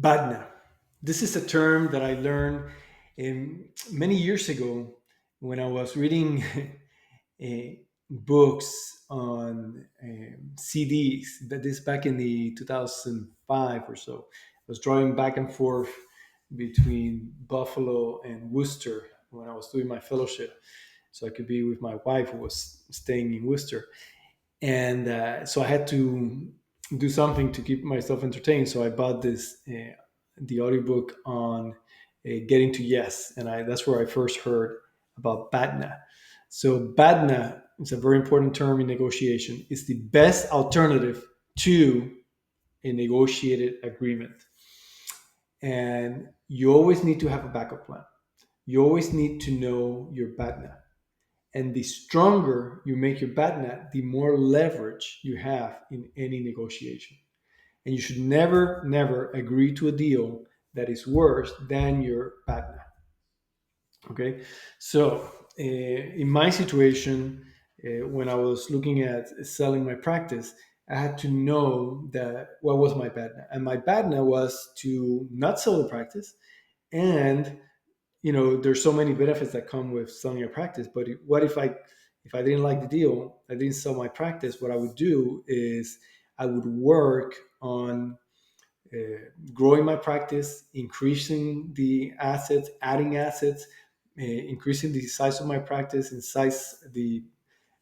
Badna. This is a term that I learned many years ago when I was reading books on CDs. That is back in the 2005 or so. I was driving back and forth between Buffalo and Worcester when I was doing my fellowship, so I could be with my wife who was staying in Worcester, and so I had to do something to keep myself entertained. So I bought this the audiobook on getting to yes, and that's where I first heard about BATNA. So BATNA is a very important term in negotiation. It's the best alternative to a negotiated agreement, and you always need to have a backup plan. You always need to know your BATNA, and the stronger you make your BATNA, the more leverage you have in any negotiation. And you should never, never agree to a deal that is worse than your BATNA. Okay, so in my situation, when I was looking at selling my practice, I had to know that what was my BATNA, and my BATNA was to not sell the practice. And there's so many benefits that come with selling your practice. But what if I didn't like the deal, I didn't sell my practice? What I would do is I would work on growing my practice, increasing the assets, adding assets, increasing the size of my practice, and size the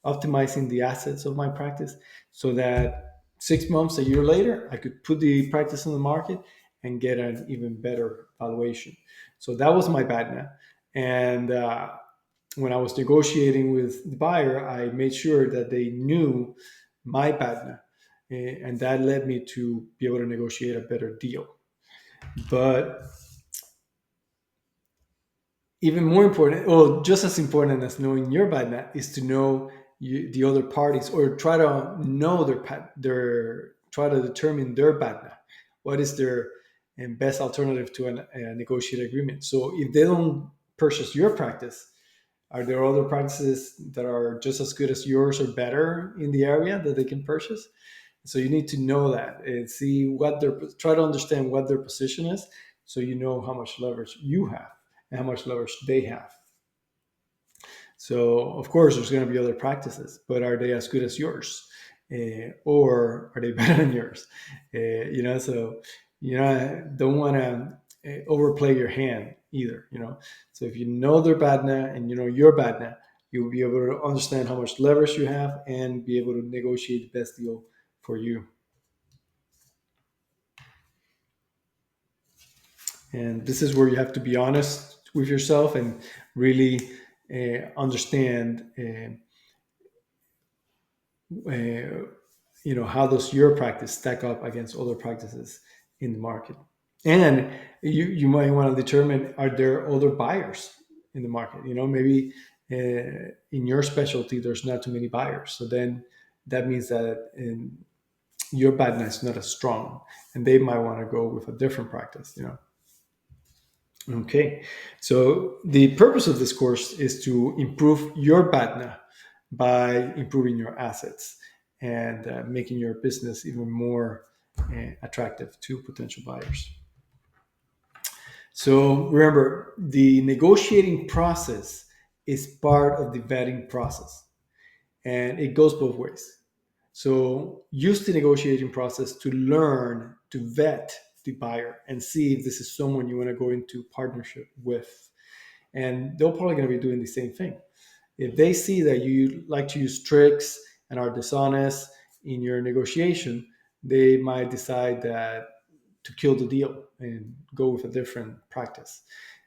optimizing the assets of my practice, so that 6 months, a year later, I could put the practice on the market and get an even better valuation. So that was my BATNA. And when I was negotiating with the buyer, I made sure that they knew my BATNA. And that led me to be able to negotiate a better deal. But even more important, or just as important as knowing your BATNA, is to know the other parties, or try to know their try to determine their BATNA. What is their best alternative to a negotiated agreement? So if they don't purchase your practice, are there other practices that are just as good as yours or better in the area that they can purchase? So you need to know that and see try to understand what their position is, so you know how much leverage you have and how much leverage they have. So of course, there's going to be other practices, but are they as good as yours, or are they better than yours? So don't want to overplay your hand either. So if you know their BATNA and you know your BATNA, you'll be able to understand how much leverage you have and be able to negotiate the best deal for you. And this is where you have to be honest with yourself and really understand uh, how does your practice stack up against other practices in the market. And you might want to determine, are there other buyers in the market? Maybe in your specialty there's not too many buyers, so then that means that your BATNA is not as strong, and they might want to go with a different practice. Okay, so the purpose of this course is to improve your BATNA by improving your assets and making your business even more attractive to potential buyers. So remember, the negotiating process is part of the vetting process, and it goes both ways. So use the negotiating process to learn to vet the buyer and see if this is someone you want to go into partnership with. And they're probably going to be doing the same thing. If they see that you like to use tricks and are dishonest in your negotiation, they might decide that to kill the deal and go with a different practice.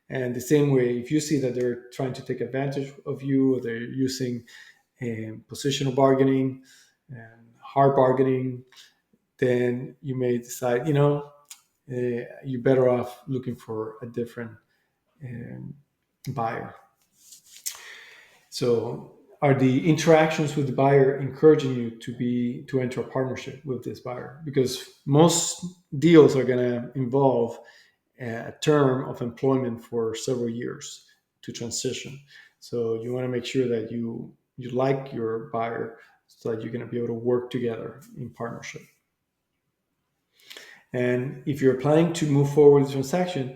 And the same way, if you see that they're trying to take advantage of you, or they're using positional bargaining and hard bargaining, then you may decide, you're better off looking for a different um, buyer. So, are the interactions with the buyer encouraging you to enter a partnership with this buyer? Because most deals are going to involve a term of employment for several years to transition. So you want to make sure that you like your buyer, so that you're going to be able to work together in partnership. And if you're planning to move forward with the transaction,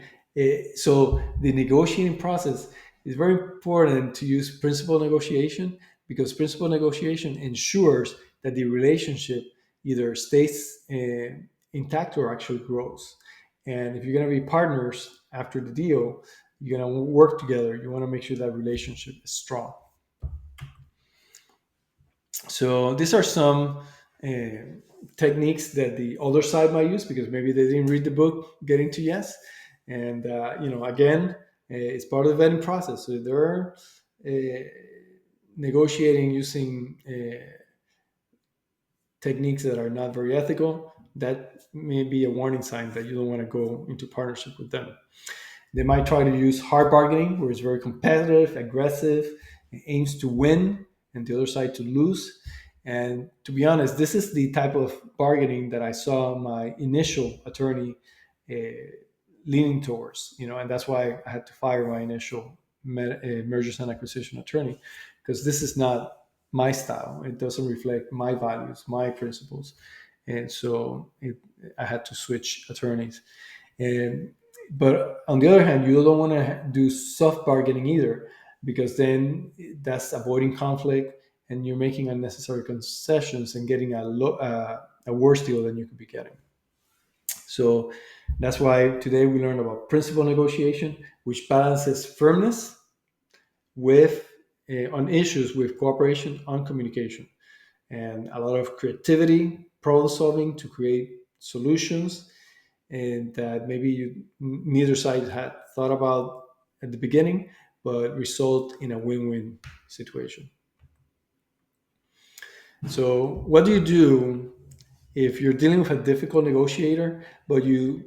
so the negotiating process is very important to use principal negotiation, because principal negotiation ensures that the relationship either stays intact or actually grows. And if you're going to be partners after the deal, you're going to work together. You want to make sure that relationship is strong. So these are some uh, techniques that the other side might use, because maybe they didn't read the book Getting to Yes. And again, it's part of the vetting process. So they're uh, negotiating using techniques that are not very ethical, that may be a warning sign that you don't want to go into partnership with them. They might try to use hard bargaining, where it's very competitive, aggressive, and aims to win, and the other side to lose. And to be honest, this is the type of bargaining that I saw my initial attorney uh, leaning towards. And that's why I had to fire my initial mergers and acquisition attorney, because this is not my style. It doesn't reflect my values, my principles, and so I had to switch attorneys. And but on the other hand, you don't want to do soft bargaining either, because then that's avoiding conflict, and you're making unnecessary concessions and getting a worse deal than you could be getting. So that's why today we learned about principal negotiation, which balances firmness with on issues with cooperation on communication, and a lot of creativity, problem solving to create solutions, and that maybe neither side had thought about at the beginning, but result in a win-win situation. So, what do you do if you're dealing with a difficult negotiator, but you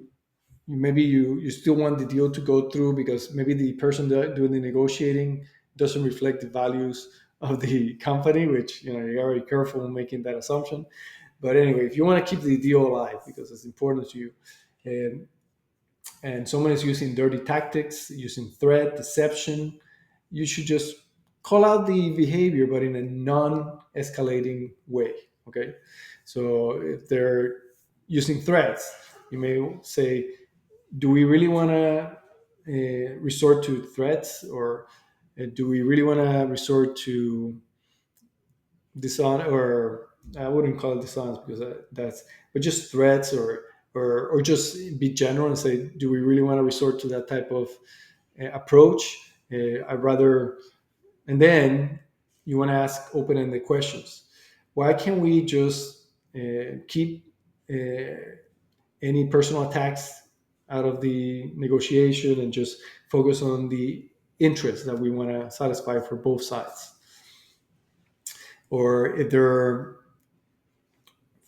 still want the deal to go through, because maybe the person doing the negotiating doesn't reflect the values of the company, which you gotta be careful when making that assumption. But anyway, if you want to keep the deal alive because it's important to you, and someone is using dirty tactics, using threat, deception, you should just call out the behavior, but in a non-escalating way. Okay, so if they're using threats, you may say, "Do we really want to resort to threats, or do we really want to resort to dishonest, or I wouldn't call it dishonest, because that's, but just threats, or just be general and say, do we really want to resort to that type of approach? I'd rather, and then you want to ask open-ended questions. Why can't we just keep any personal attacks out of the negotiation and just focus on the interest that we want to satisfy for both sides? Or if they're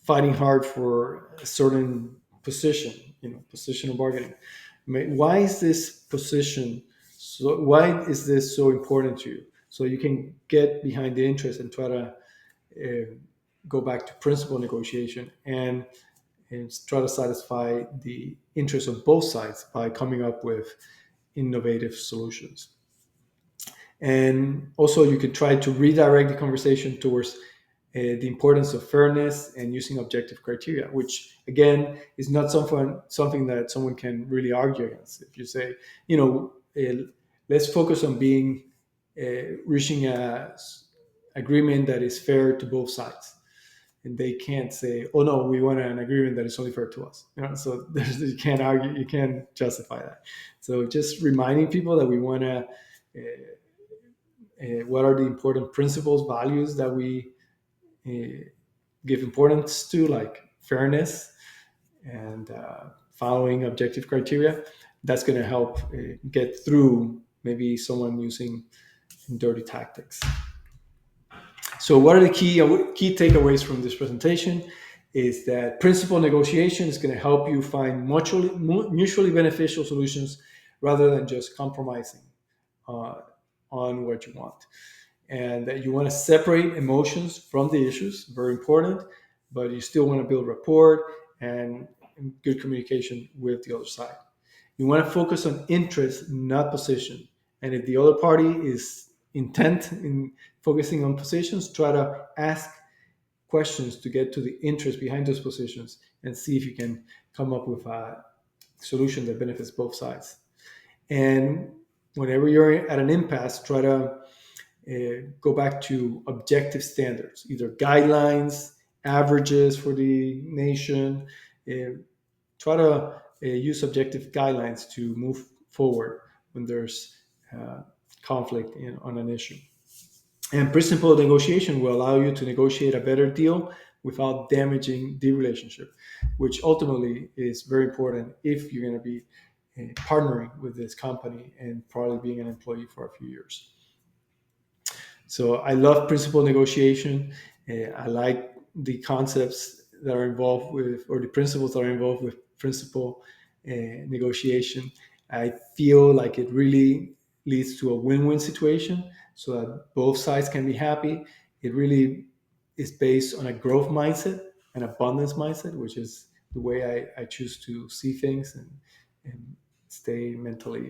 fighting hard for a certain position, position of bargaining. Why is this position so? Why is this so important to you? So you can get behind the interest and try to go back to principal negotiation, and try to satisfy the interests of both sides by coming up with innovative solutions. And also, you could try to redirect the conversation towards the importance of fairness and using objective criteria, which again is not something that someone can really argue against. If you say, let's focus on reaching a agreement that is fair to both sides, and they can't say, "Oh no, we want an agreement that is only fair to us." So you can't argue, you can't justify that. So just reminding people that we want to. What are the important principles, values that we uh, give importance to, like fairness and following objective criteria? That's going to help get through maybe someone using dirty tactics. So, what are the key takeaways from this presentation? Is that principal negotiation is going to help you find mutually beneficial solutions rather than just compromising uh, on what you want, and that you want to separate emotions from the issues, very important, but you still want to build rapport and good communication with the other side. You want to focus on interest, not position. And if the other party is intent in focusing on positions, try to ask questions to get to the interest behind those positions and see if you can come up with a solution that benefits both sides. And whenever you're at an impasse, try to go back to objective standards, either guidelines, averages for the nation. Uh, Try to use objective guidelines to move forward when there's conflict on an issue. And principled negotiation will allow you to negotiate a better deal without damaging the relationship, which ultimately is very important if you're going to be partnering with this company and probably being an employee for a few years. So I love principal negotiation. I like the concepts that are involved with, or the principles that are involved with principal negotiation. I feel like it really leads to a win-win situation so that both sides can be happy. It really is based on a growth mindset, an abundance mindset, which is the way I choose to see things and stay mentally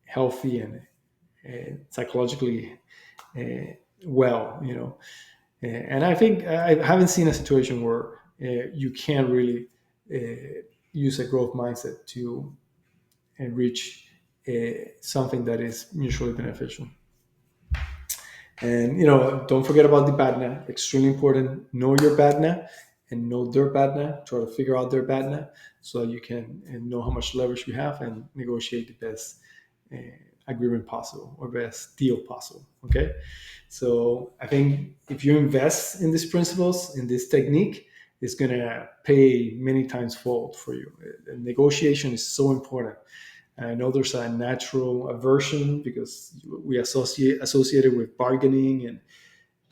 healthy and psychologically uh, well, And I think I haven't seen a situation where you can't really use a growth mindset to reach something that is mutually beneficial. And don't forget about the BATNA. Extremely important. Know your BATNA and know their BATNA. Try to figure out their BATNA so that you can know how much leverage you have and negotiate the best uh, agreement possible or best deal possible. Okay, so I think if you invest in these principles, in this technique, it's going to pay many times fold for you. Negotiation is so important. I know there's a natural aversion because we associate it with bargaining and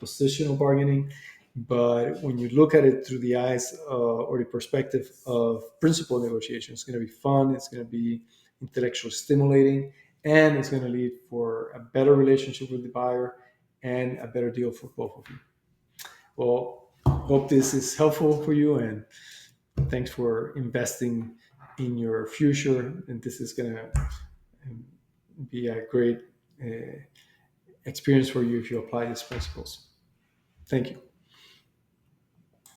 positional bargaining. But when you look at it through the eyes or the perspective of principal negotiation, it's going to be fun. It's going to be intellectually stimulating, and it's going to lead for a better relationship with the buyer and a better deal for both of you. Well, hope this is helpful for you, and thanks for investing in your future. And this is going to be a great experience for you if you apply these principles. Thank you.